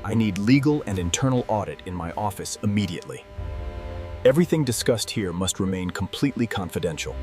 I need legal and internal audit in my office immediately. Everything discussed here must remain completely confidential.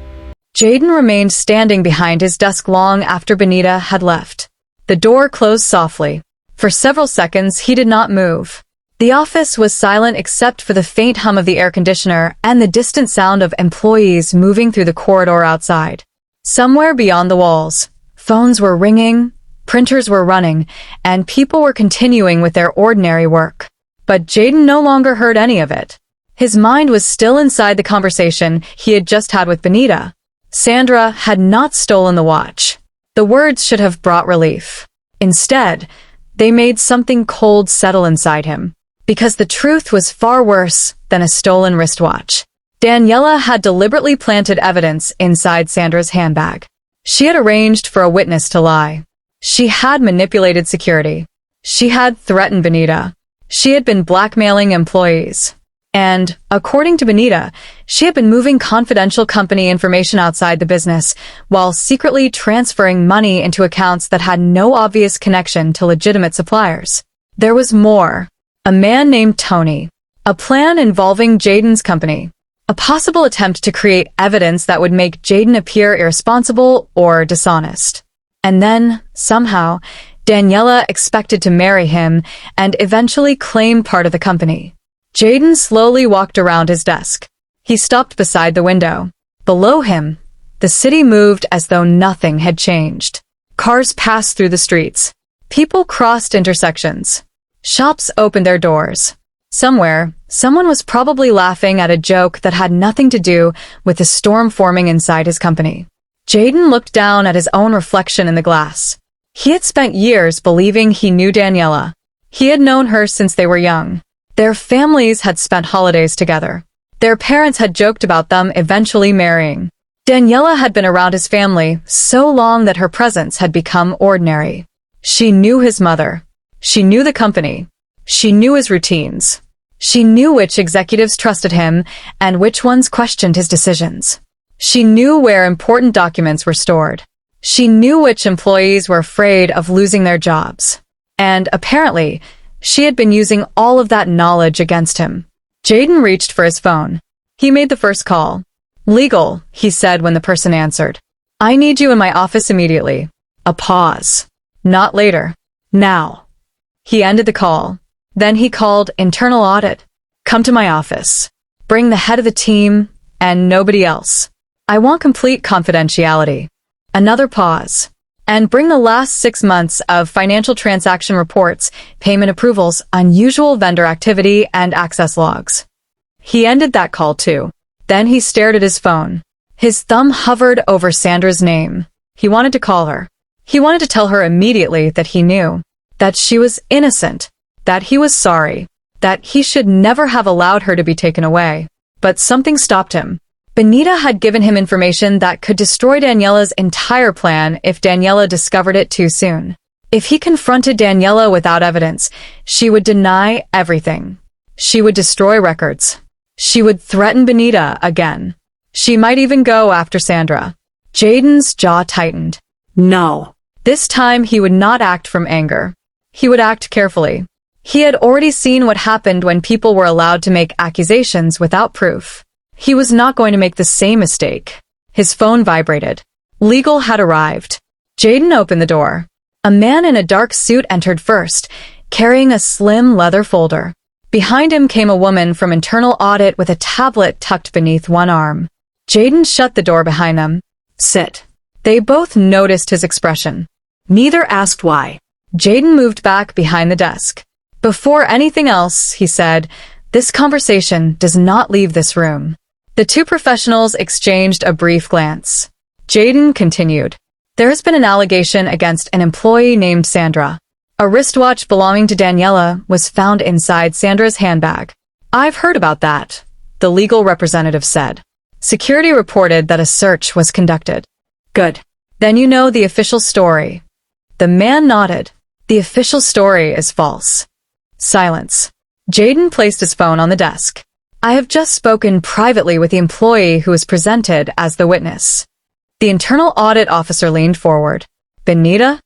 Jaden remained standing behind his desk long after Benita had left. The door closed softly. For several seconds, he did not move. The office was silent except for the faint hum of the air conditioner and the distant sound of employees moving through the corridor outside. Somewhere beyond the walls, phones were ringing, printers were running, and people were continuing with their ordinary work. But Jaden no longer heard any of it. His mind was still inside the conversation he had just had with Benita. Sandra had not stolen the watch. The words should have brought relief. Instead, they made something cold settle inside him. Because the truth was far worse than a stolen wristwatch. Daniela had deliberately planted evidence inside Sandra's handbag. She had arranged for a witness to lie. She had manipulated security. She had threatened Benita. She had been blackmailing employees. And, according to Benita, she had been moving confidential company information outside the business while secretly transferring money into accounts that had no obvious connection to legitimate suppliers. There was more. A man named Tony. A plan involving Jaden's company. A possible attempt to create evidence that would make Jaden appear irresponsible or dishonest. And then, somehow, Daniela expected to marry him and eventually claim part of the company. Jaden slowly walked around his desk. He stopped beside the window. Below him, the city moved as though nothing had changed. Cars passed through the streets. People crossed intersections. Shops opened their doors. Somewhere, someone was probably laughing at a joke that had nothing to do with the storm forming inside his company. Jaden looked down at his own reflection in the glass. He had spent years believing he knew Daniela. He had known her since they were young. Their families had spent holidays together. Their parents had joked about them eventually marrying. Daniela had been around his family so long that her presence had become ordinary. She knew his mother. She knew the company. She knew his routines. She knew which executives trusted him and which ones questioned his decisions. She knew where important documents were stored. She knew which employees were afraid of losing their jobs. And, apparently, she had been using all of that knowledge against him. Jaden reached for his phone. He made the first call. "Legal," he said when the person answered. "I need you in my office immediately." A pause. "Not later. Now." He ended the call. Then he called internal audit. "Come to my office. Bring the head of the team and nobody else. I want complete confidentiality." Another pause. "And bring the last 6 months of financial transaction reports, payment approvals, unusual vendor activity, and access logs." He ended that call too. Then he stared at his phone. His thumb hovered over Sandra's name. He wanted to call her. He wanted to tell her immediately that he knew. That she was innocent. That he was sorry. That he should never have allowed her to be taken away. But something stopped him. Benita had given him information that could destroy Daniela's entire plan if Daniela discovered it too soon. If he confronted Daniela without evidence, she would deny everything. She would destroy records. She would threaten Benita again. She might even go after Sandra. Jaden's jaw tightened. No. This time he would not act from anger. He would act carefully. He had already seen what happened when people were allowed to make accusations without proof. He was not going to make the same mistake. His phone vibrated. Legal had arrived. Jaden opened the door. A man in a dark suit entered first, carrying a slim leather folder. Behind him came a woman from internal audit with a tablet tucked beneath one arm. Jaden shut the door behind them. "Sit." They both noticed his expression. Neither asked why. Jaden moved back behind the desk. "Before anything else," he said, "this conversation does not leave this room." The two professionals exchanged a brief glance. Jaden continued. "There has been an allegation against an employee named Sandra. A wristwatch belonging to Daniela was found inside Sandra's handbag." "I've heard about that," the legal representative said. "Security reported that a search was conducted." "Good. Then you know the official story." The man nodded. "The official story is false." Silence. Jaden placed his phone on the desk. "I have just spoken privately with the employee who was presented as the witness." The internal audit officer leaned forward. "Benita?"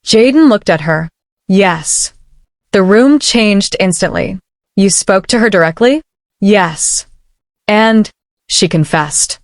Jaden looked at her. "Yes." The room changed instantly. You spoke to her directly? Yes. And she confessed.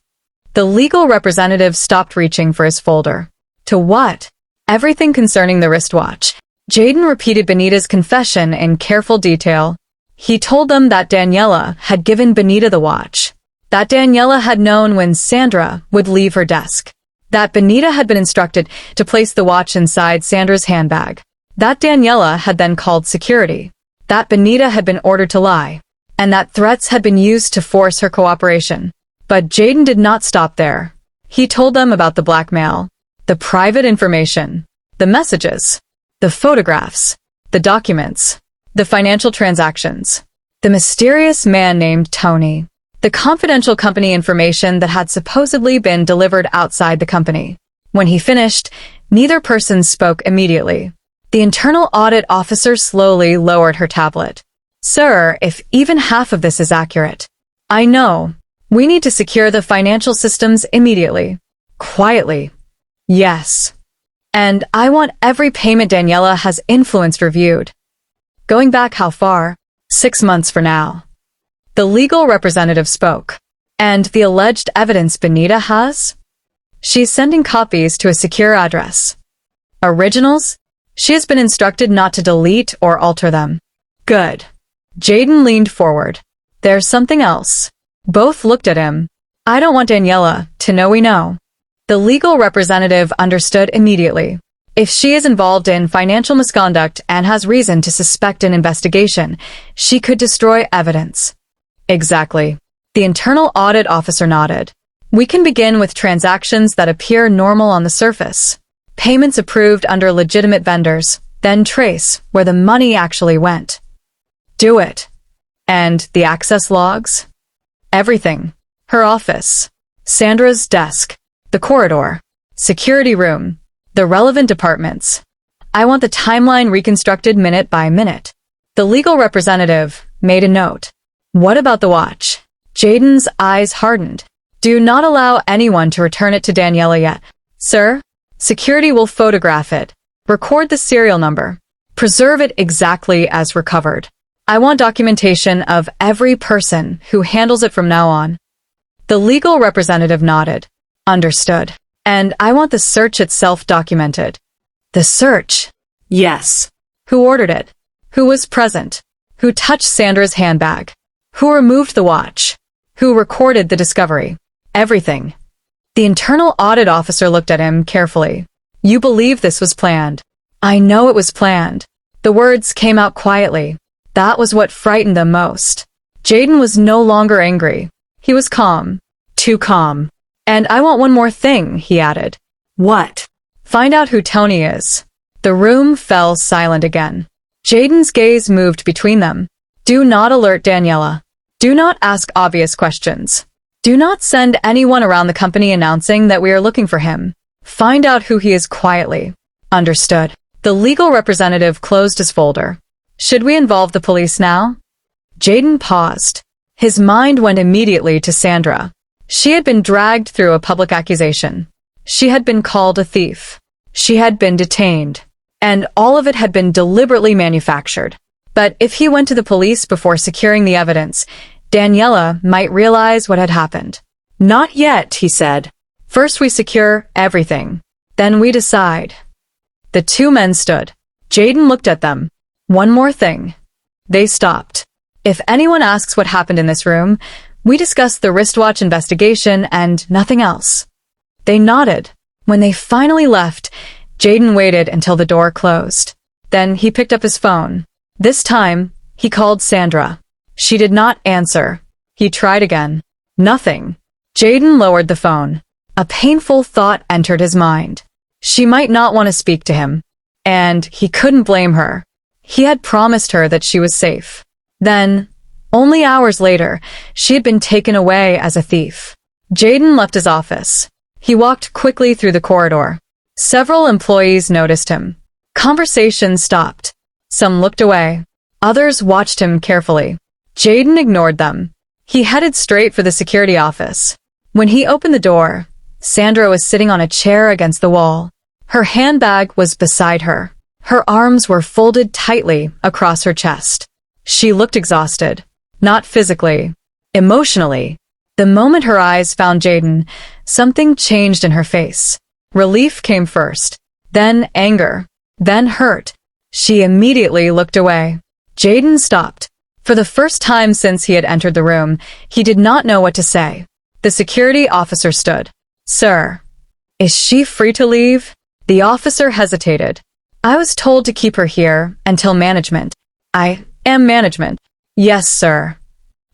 The legal representative stopped reaching for his folder. To what? Everything concerning the wristwatch. Jaden repeated Benita's confession in careful detail. He told them that Daniela had given Benita the watch, that Daniela had known when Sandra would leave her desk, that Benita had been instructed to place the watch inside Sandra's handbag, that Daniela had then called security, that Benita had been ordered to lie, and that threats had been used to force her cooperation. But Jaden did not stop there. He told them about the blackmail, the private information, the messages, the photographs, the documents, the financial transactions, the mysterious man named Tony, the confidential company information that had supposedly been delivered outside the company. When he finished, neither person spoke immediately. The internal audit officer slowly lowered her tablet. Sir, if even half of this is accurate, I know. We need to secure the financial systems immediately. Quietly. Yes. And I want every payment Daniela has influenced reviewed. Going back how far? 6 months for now. The legal representative spoke. And the alleged evidence Benita has? She's sending copies to a secure address. Originals? She has been instructed not to delete or alter them. Good. Jaden leaned forward. There's something else. Both looked at him. I don't want Daniela to know we know. The legal representative understood immediately. If she is involved in financial misconduct and has reason to suspect an investigation, she could destroy evidence. Exactly. The internal audit officer nodded. We can begin with transactions that appear normal on the surface. Payments approved under legitimate vendors, then trace where the money actually went. Do it. And the access logs? Everything. Her office. Sandra's desk. The corridor. Security room. The relevant departments. I want the timeline reconstructed minute by minute. The legal representative made a note. What about the watch? Jaden's eyes hardened. Do not allow anyone to return it to Daniela yet. Sir, security will photograph it. Record the serial number. Preserve it exactly as recovered. I want documentation of every person who handles it from now on. The legal representative nodded. Understood. And I want the search itself documented. The search? Yes. Who ordered it? Who was present? Who touched Sandra's handbag? Who removed the watch? Who recorded the discovery? Everything. The internal audit officer looked at him carefully. You believe this was planned? I know it was planned. The words came out quietly. That was what frightened them most. Jaden was no longer angry. He was calm. Too calm. And I want one more thing, he added. What? Find out who Tony is. The room fell silent again. Jaden's gaze moved between them. Do not alert Daniela. Do not ask obvious questions. Do not send anyone around the company announcing that we are looking for him. Find out who he is quietly. Understood. The legal representative closed his folder. Should we involve the police now? Jaden paused. His mind went immediately to Sandra. She had been dragged through a public accusation. She had been called a thief. She had been detained. And all of it had been deliberately manufactured. But if he went to the police before securing the evidence, Daniela might realize what had happened. Not yet, he said. First we secure everything. Then we decide. The two men stood. Jaden looked at them. One more thing. They stopped. If anyone asks what happened in this room, we discussed the wristwatch investigation and nothing else. They nodded. When they finally left, Jaden waited until the door closed. Then he picked up his phone. This time, he called Sandra. She did not answer. He tried again. Nothing. Jaden lowered the phone. A painful thought entered his mind. She might not want to speak to him. And he couldn't blame her. He had promised her that she was safe. Then, only hours later, she had been taken away as a thief. Jaden left his office. He walked quickly through the corridor. Several employees noticed him. Conversation stopped. Some looked away. Others watched him carefully. Jaden ignored them. He headed straight for the security office. When he opened the door, Sandra was sitting on a chair against the wall. Her handbag was beside her. Her arms were folded tightly across her chest. She looked exhausted. Not physically, emotionally. The moment her eyes found Jaden, something changed in her face. Relief came first, then anger, then hurt. She immediately looked away. Jaden stopped. For the first time since he had entered the room, he did not know what to say. The security officer stood. "Sir, is she free to leave?" The officer hesitated. "I was told to keep her here until management." "I am management." "Yes, sir."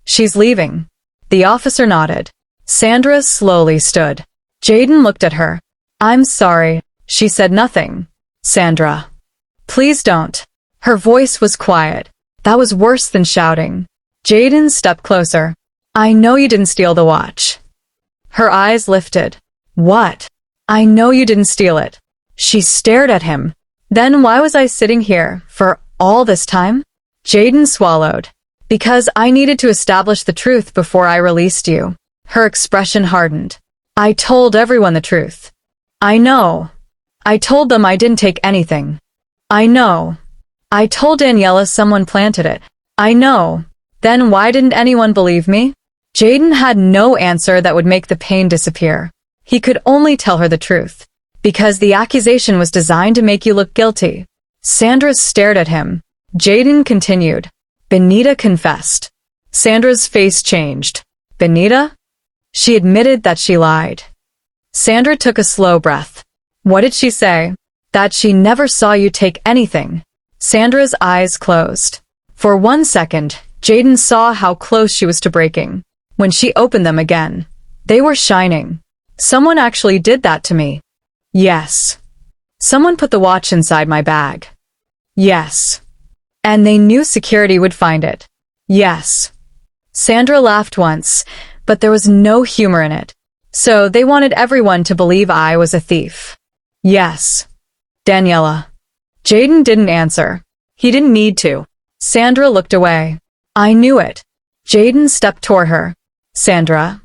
"She's leaving." The officer nodded. Sandra slowly stood. Jaden looked at her. "I'm sorry." She said nothing. "Sandra, please don't." Her voice was quiet. That was worse than shouting. Jaden stepped closer. "I know you didn't steal the watch." Her eyes lifted. "What?" "I know you didn't steal it." She stared at him. "Then why was I sitting here for all this time?" Jaden swallowed. "Because I needed to establish the truth before I released you." Her expression hardened. "I told everyone the truth." "I know. I told them I didn't take anything." "I know. I told Daniela someone planted it." "I know. Then why didn't anyone believe me?" Jaden had no answer that would make the pain disappear. He could only tell her the truth. Because the accusation was designed to make you look guilty. Sandra stared at him. Jaden continued. "Benita confessed." Sandra's face changed. "Benita?" She admitted that she lied. Sandra took a slow breath. "What did she say?" "That she never saw you take anything." Sandra's eyes closed. For 1 second, Jaden saw how close she was to breaking. When she opened them again, they were shining. "Someone actually did that to me." "Yes." "Someone put the watch inside my bag." "Yes." "And they knew security would find it." "Yes." Sandra laughed once, but there was no humor in it. "So they wanted everyone to believe I was a thief." "Yes." "Daniela." Jaden didn't answer. He didn't need to. Sandra looked away. "I knew it." Jaden stepped toward her. "Sandra."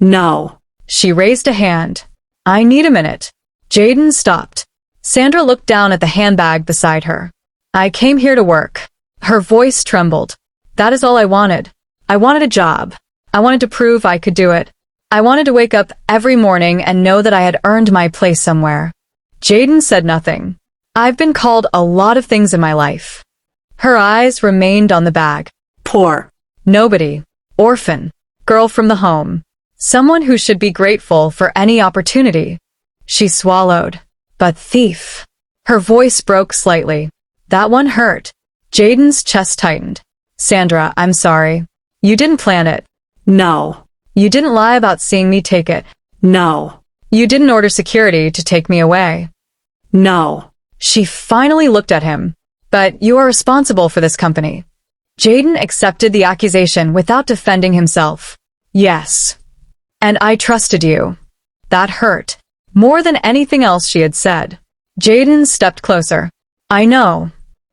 "No." She raised a hand. "I need a minute." Jaden stopped. Sandra looked down at the handbag beside her. "I came here to work." Her voice trembled. "That is all I wanted. I wanted a job. I wanted to prove I could do it. I wanted to wake up every morning and know that I had earned my place somewhere." Jaden said nothing. "I've been called a lot of things in my life." Her eyes remained on the bag. "Poor." "Nobody." "Orphan." "Girl from the home." "Someone who should be grateful for any opportunity." She swallowed. "But thief." Her voice broke slightly. That one hurt. Jaden's chest tightened. "Sandra, I'm sorry. You didn't plan it." "No." "You didn't lie about seeing me take it." "No." "You didn't order security to take me away." "No." She finally looked at him. "But you are responsible for this company." Jaden accepted the accusation without defending himself. "Yes. And I trusted you." That hurt. More than anything else she had said. Jaden stepped closer. "I know."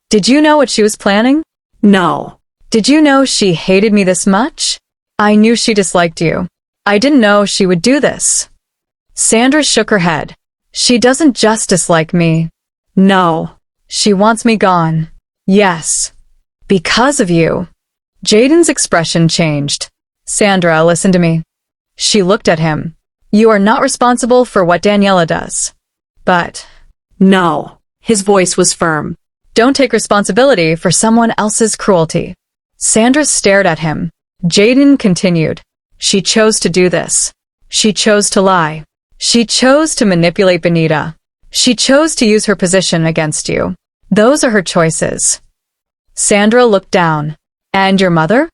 "Did you know what she was planning?" "No." "Did you know she hated me this much?" "I knew she disliked you. I didn't know she would do this." Sandra shook her head. "She doesn't just dislike me." "No." "She wants me gone." "Yes." "Because of you." Jaden's expression changed. "Sandra, listen to me." She looked at him. "You are not responsible for what Daniela does." "But..." "No." His voice was firm. "Don't take responsibility for someone else's cruelty." Sandra stared at him. Jaden continued. "She chose to do this. She chose to lie. She chose to manipulate Benita. She chose to use her position against you. Those are her choices." Sandra looked down. "And your mother?"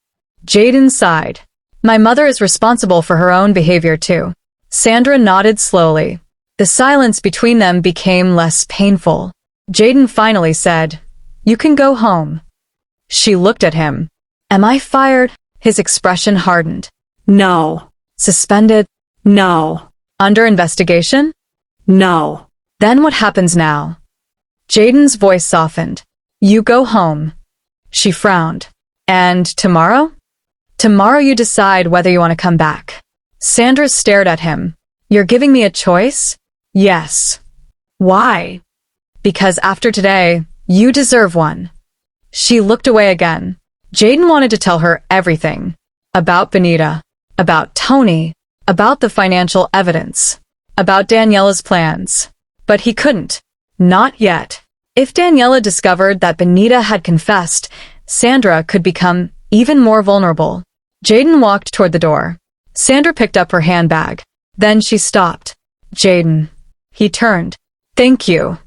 Jaden sighed. "My mother is responsible for her own behavior too." Sandra nodded slowly. The silence between them became less painful. Jaden finally said, "You can go home." She looked at him. "Am I fired?" His expression hardened. "No." "Suspended?" "No." "Under investigation?" "No." "Then what happens now?" Jaden's voice softened. "You go home." She frowned. "And tomorrow?" "Tomorrow you decide whether you want to come back." Sandra stared at him. "You're giving me a choice?" "Yes." "Why?" Because after today, you deserve one. She looked away again. Jaden wanted to tell her everything. About Benita. About Tony. About the financial evidence. About Daniela's plans. But he couldn't. Not yet. If Daniela discovered that Benita had confessed, Sandra could become even more vulnerable. Jaden walked toward the door. Sandra picked up her handbag. Then she stopped. Jaden. He turned. Thank you.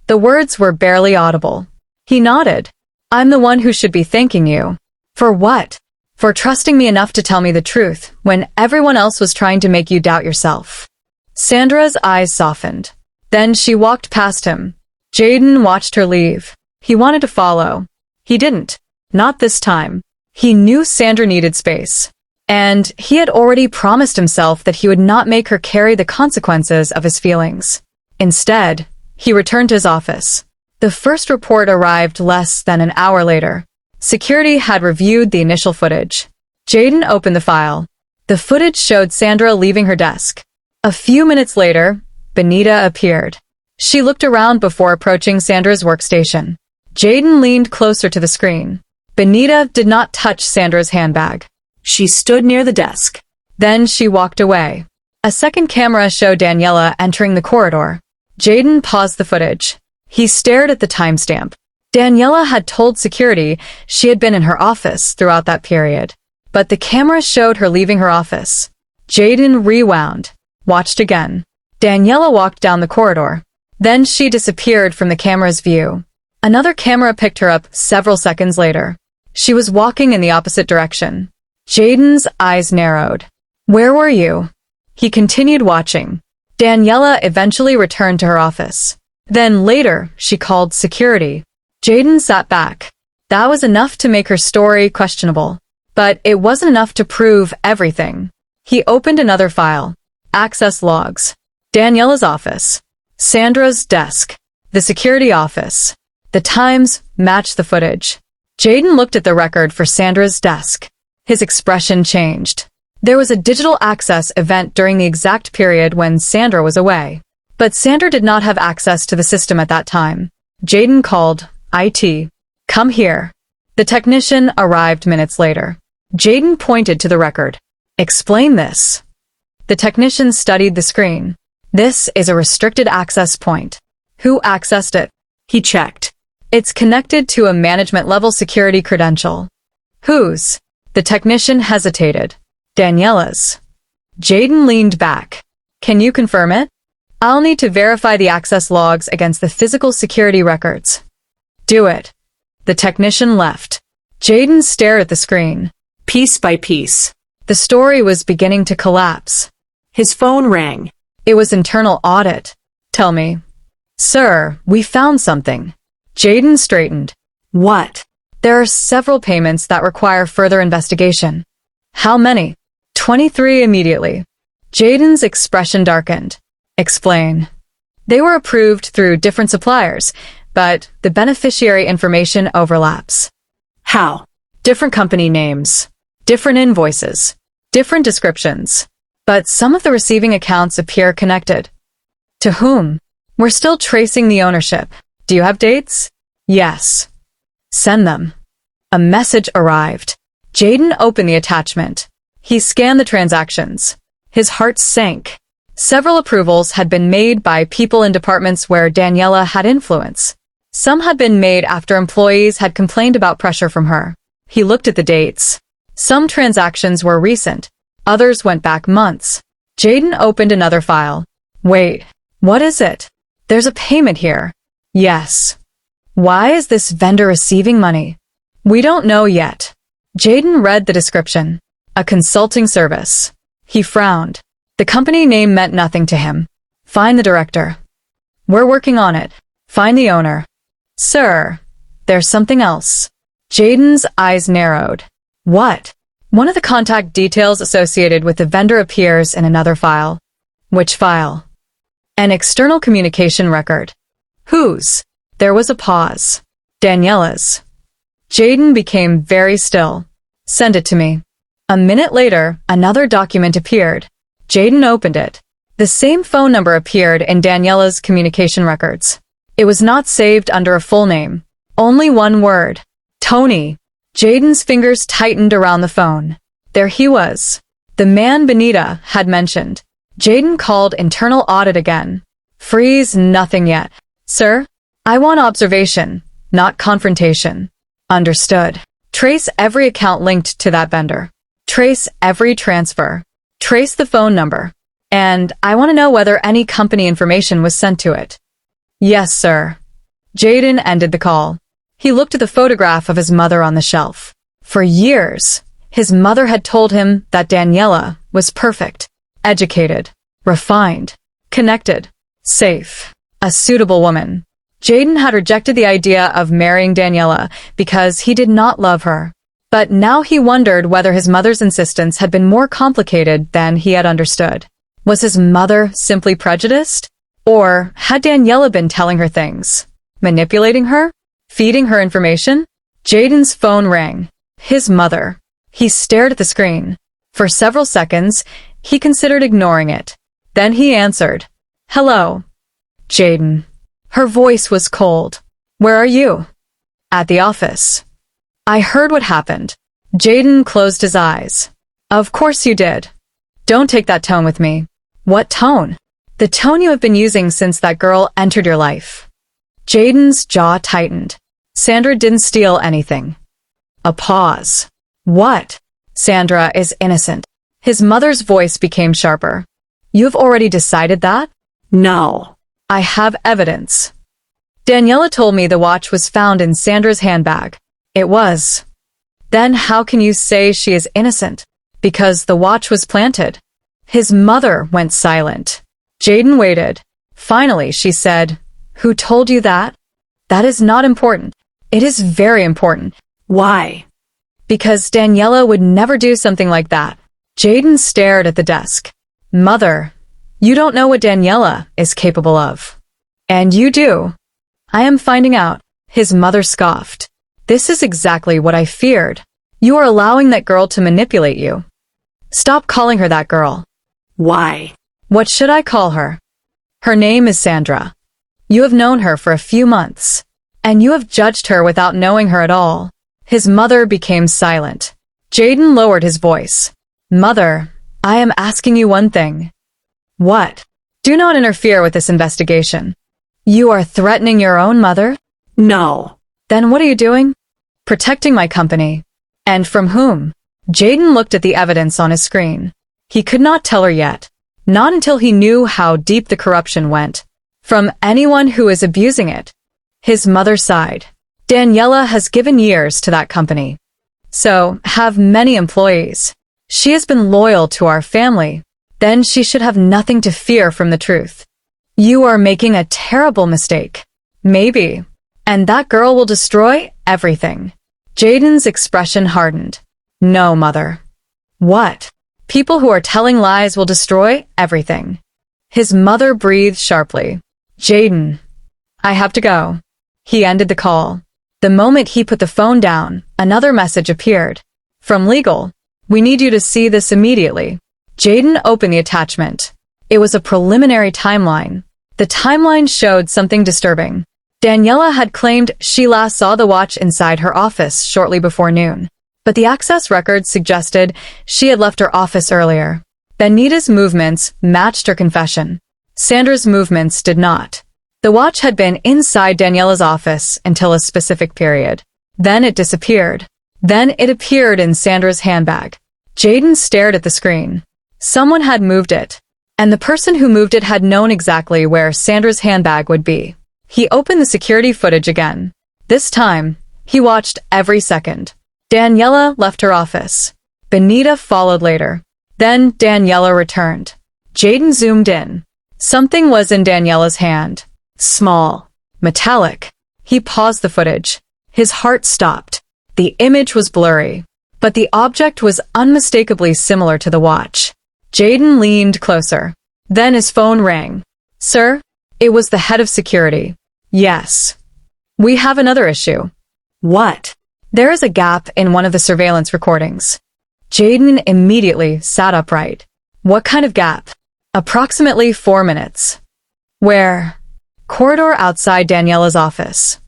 The words were barely audible. He nodded. I'm the one who should be thanking you. For what? For trusting me enough to tell me the truth when everyone else was trying to make you doubt yourself. Sandra's eyes softened. Then she walked past him. Jaden watched her leave. He wanted to follow. He didn't. Not this time. He knew Sandra needed space. And he had already promised himself that he would not make her carry the consequences of his feelings. Instead, he returned to his office. The first report arrived less than an hour later. Security had reviewed the initial footage. Jaden opened the file. The footage showed Sandra leaving her desk. A few minutes later, Benita appeared. She looked around before approaching Sandra's workstation. Jaden leaned closer to the screen. Benita did not touch Sandra's handbag. She stood near the desk. Then she walked away. A second camera showed Daniela entering the corridor. Jaden paused the footage. He stared at the timestamp. Daniela had told security she had been in her office throughout that period. But the camera showed her leaving her office. Jaden rewound. Watched again. Daniela walked down the corridor. Then she disappeared from the camera's view. Another camera picked her up several seconds later. She was walking in the opposite direction. Jaden's eyes narrowed. Where were you? He continued watching. Daniela eventually returned to her office. Then later, she called security. Jaden sat back. That was enough to make her story questionable. But it wasn't enough to prove everything. He opened another file. Access logs. Daniela's office. Sandra's desk. The security office. The times matched the footage. Jaden looked at the record for Sandra's desk. His expression changed. There was a digital access event during the exact period when Sandra was away. But Sandra did not have access to the system at that time. Jaden called IT. Come here. The technician arrived minutes later. Jaden pointed to the record. Explain this. The technician studied the screen. This is a restricted access point. Who accessed it? He checked. It's connected to a management-level security credential. Whose? The technician hesitated. Daniela's. Jaden leaned back. Can you confirm it? I'll need to verify the access logs against the physical security records. Do it. The technician left. Jaden stared at the screen. Piece by piece. The story was beginning to collapse. His phone rang. It was internal audit. Tell me. Sir, we found something. Jaden straightened. What? There are several payments that require further investigation. How many? 23 immediately. Jaden's expression darkened. Explain. They were approved through different suppliers, but the beneficiary information overlaps. How? Different company names. Different invoices. Different descriptions. But some of the receiving accounts appear connected. To whom? We're still tracing the ownership. Do you have dates? Yes. Send them. A message arrived. Jaden opened the attachment. He scanned the transactions. His heart sank. Several approvals had been made by people in departments where Daniela had influence. Some had been made after employees had complained about pressure from her. He looked at the dates. Some transactions were recent. Others went back months. Jaden opened another file. Wait, what is it? There's a payment here. Yes. Why is this vendor receiving money? We don't know yet. Jaden read the description. A consulting service. He frowned. The company name meant nothing to him. Find the director. We're working on it. Find the owner. Sir, there's something else. Jaden's eyes narrowed. What? One of the contact details associated with the vendor appears in another file. Which file? An external communication record. Whose? There was a pause. Daniela's. Jaden became very still. Send it to me. A minute later, another document appeared. Jaden opened it. The same phone number appeared in Daniela's communication records. It was not saved under a full name. Only one word. Tony. Jaden's fingers tightened around the phone. There he was. The man Benita had mentioned. Jaden called internal audit again. Freeze, nothing yet. Sir? I want observation, not confrontation. Understood. Trace every account linked to that vendor. Trace every transfer. Trace the phone number. And I want to know whether any company information was sent to it. Yes, sir. Jaden ended the call. He looked at the photograph of his mother on the shelf. For years, his mother had told him that Daniela was perfect, educated, refined, connected, safe, a suitable woman. Jaden had rejected the idea of marrying Daniela because he did not love her. But now he wondered whether his mother's insistence had been more complicated than he had understood. Was his mother simply prejudiced? Or had Daniela been telling her things? Manipulating her? Feeding her information? Jaden's phone rang. His mother. He stared at the screen. For several seconds, he considered ignoring it. Then he answered. Hello. Jaden. Her voice was cold. Where are you? At the office. I heard what happened. Jaden closed his eyes. Of course you did. Don't take that tone with me. What tone? The tone you have been using since that girl entered your life. Jaden's jaw tightened. Sandra didn't steal anything. A pause. What? Sandra is innocent. His mother's voice became sharper. You've already decided that? No. I have evidence. Daniela told me the watch was found in Sandra's handbag. It was. Then how can you say she is innocent? Because the watch was planted. His mother went silent. Jaden waited. Finally, she said, Who told you that? That is not important. It is very important. Why? Because Daniela would never do something like that. Jaden stared at the desk. Mother, you don't know what Daniela is capable of. And you do. I am finding out. His mother scoffed. This is exactly what I feared. You are allowing that girl to manipulate you. Stop calling her that girl. Why? What should I call her? Her name is Sandra. You have known her for a few months, and you have judged her without knowing her at all. His mother became silent. Jaden lowered his voice. Mother, I am asking you one thing. What? Do not interfere with this investigation. You are threatening your own mother? No. Then what are you doing? Protecting my company. And from whom? Jaden looked at the evidence on his screen. He could not tell her yet. Not until he knew how deep the corruption went. From anyone who is abusing it. His mother sighed. Daniela has given years to that company. So, have many employees. She has been loyal to our family. Then she should have nothing to fear from the truth. You are making a terrible mistake. Maybe. And that girl will destroy everything. Jaden's expression hardened. No, Mother. What? People who are telling lies will destroy everything. His mother breathed sharply. Jaden. I have to go. He ended the call. The moment he put the phone down, another message appeared. From legal. We need you to see this immediately. Jaden opened the attachment. It was a preliminary timeline. The timeline showed something disturbing. Daniela had claimed she last saw the watch inside her office shortly before noon. But the access records suggested she had left her office earlier. Benita's movements matched her confession. Sandra's movements did not. The watch had been inside Daniela's office until a specific period. Then it disappeared. Then it appeared in Sandra's handbag. Jaden stared at the screen. Someone had moved it. And the person who moved it had known exactly where Sandra's handbag would be. He opened the security footage again. This time, he watched every second. Daniela left her office. Benita followed later. Then Daniela returned. Jaden zoomed in. Something was in Daniela's hand. Small. Metallic. He paused the footage. His heart stopped. The image was blurry. But the object was unmistakably similar to the watch. Jaden leaned closer. Then his phone rang. Sir? It was the head of security. Yes. We have another issue. What? There is a gap in one of the surveillance recordings. Jaden immediately sat upright. What kind of gap? Approximately 4 minutes. Where? Corridor outside Daniela's office.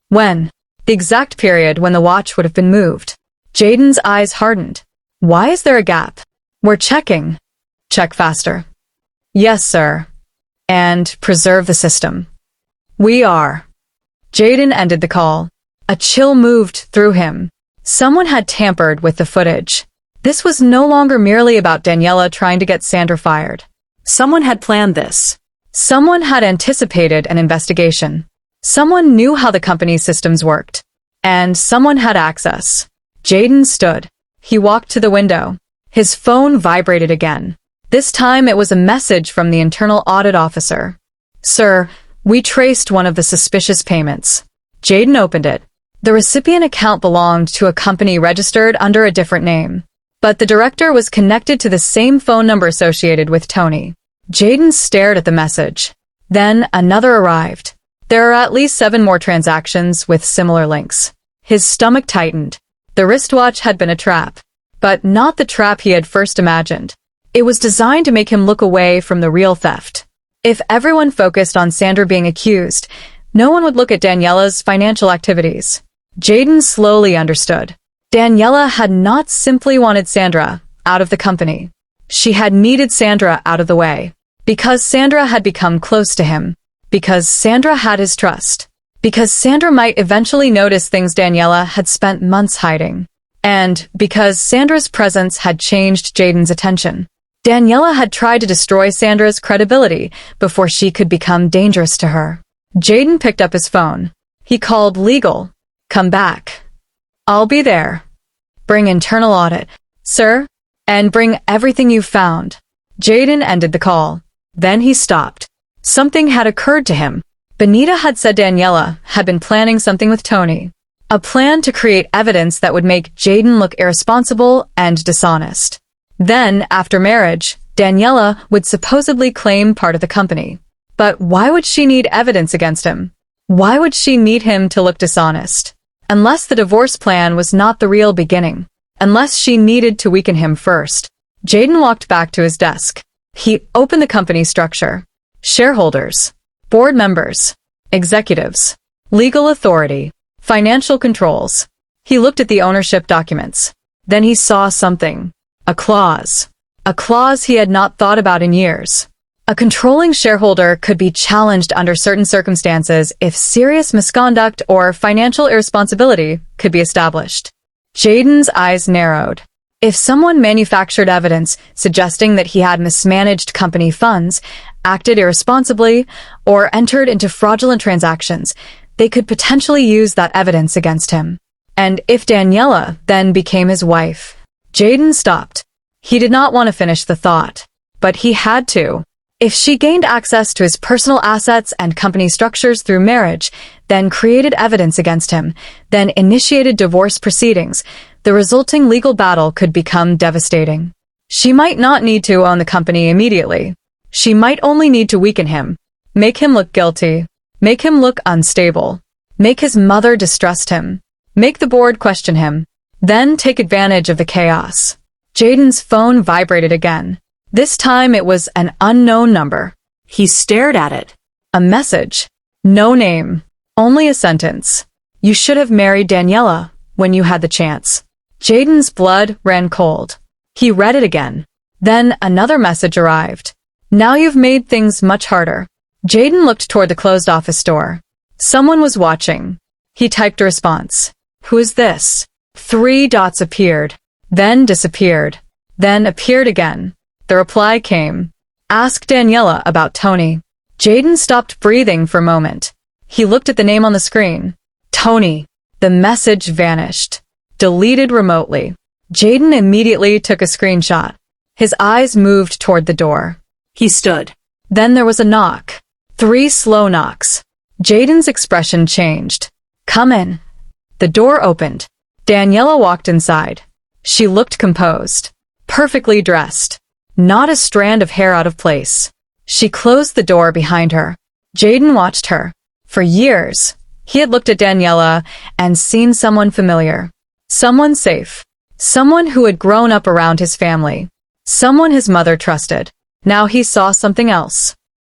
When? The exact period when the watch would have been moved. Jaden's eyes hardened. Why is there a gap? We're checking. Check faster. Yes, sir. And preserve the system. We are. Jaden ended the call. A chill moved through him. Someone had tampered with the footage. This was no longer merely about Daniela trying to get Sandra fired. Someone had planned this. Someone had anticipated an investigation. Someone knew how the company's systems worked. And someone had access. Jaden stood. He walked to the window. His phone vibrated again. This time it was a message from the internal audit officer. Sir, we traced one of the suspicious payments. Jaden opened it. The recipient account belonged to a company registered under a different name. But the director was connected to the same phone number associated with Tony. Jaden stared at the message. Then another arrived. There are at least 7 more transactions with similar links. His stomach tightened. The wristwatch had been a trap. But not the trap he had first imagined. It was designed to make him look away from the real theft. If everyone focused on Sandra being accused, no one would look at Daniela's financial activities. Jaden slowly understood. Daniela had not simply wanted Sandra out of the company. She had needed Sandra out of the way. Because Sandra had become close to him. Because Sandra had his trust. Because Sandra might eventually notice things Daniela had spent months hiding. And because Sandra's presence had changed Jaden's attention. Daniela had tried to destroy Sandra's credibility before she could become dangerous to her. Jaden picked up his phone. He called legal. Come back. I'll be there. Bring internal audit. Sir? And bring everything you found. Jaden ended the call. Then he stopped. Something had occurred to him. Benita had said Daniela had been planning something with Tony. A plan to create evidence that would make Jaden look irresponsible and dishonest. Then, after marriage, Daniela would supposedly claim part of the company. But why would she need evidence against him? Why would she need him to look dishonest? Unless the divorce plan was not the real beginning. Unless she needed to weaken him first. Jaden walked back to his desk. He opened the company structure. Shareholders. Board members. Executives. Legal authority. Financial controls. He looked at the ownership documents. Then he saw something. A clause. A clause he had not thought about in years. A controlling shareholder could be challenged under certain circumstances if serious misconduct or financial irresponsibility could be established. Jaden's eyes narrowed. If someone manufactured evidence suggesting that he had mismanaged company funds, acted irresponsibly, or entered into fraudulent transactions, they could potentially use that evidence against him. And if Daniela then became his wife. Jaden stopped. He did not want to finish the thought. But he had to. If she gained access to his personal assets and company structures through marriage, then created evidence against him, then initiated divorce proceedings, the resulting legal battle could become devastating. She might not need to own the company immediately. She might only need to weaken him, make him look guilty, make him look unstable, make his mother distrust him, make the board question him, then take advantage of the chaos. Jaden's phone vibrated again. This time it was an unknown number. He stared at it. A message. No name. Only a sentence. You should have married Daniela when you had the chance. Jaden's blood ran cold. He read it again. Then another message arrived. Now you've made things much harder. Jaden looked toward the closed office door. Someone was watching. He typed a response. Who is this? 3 dots appeared. Then disappeared. Then appeared again. The reply came. Ask Daniela about Tony. Jaden stopped breathing for a moment. He looked at the name on the screen. Tony. The message vanished. Deleted remotely. Jaden immediately took a screenshot. His eyes moved toward the door. He stood. Then there was a knock. 3 slow knocks. Jaden's expression changed. Come in. The door opened. Daniela walked inside. She looked composed. Perfectly dressed. Not a strand of hair out of place. She closed the door behind her. Jaden watched her. For years, he had looked at Daniela and seen someone familiar. Someone safe. Someone who had grown up around his family. Someone his mother trusted. Now he saw something else.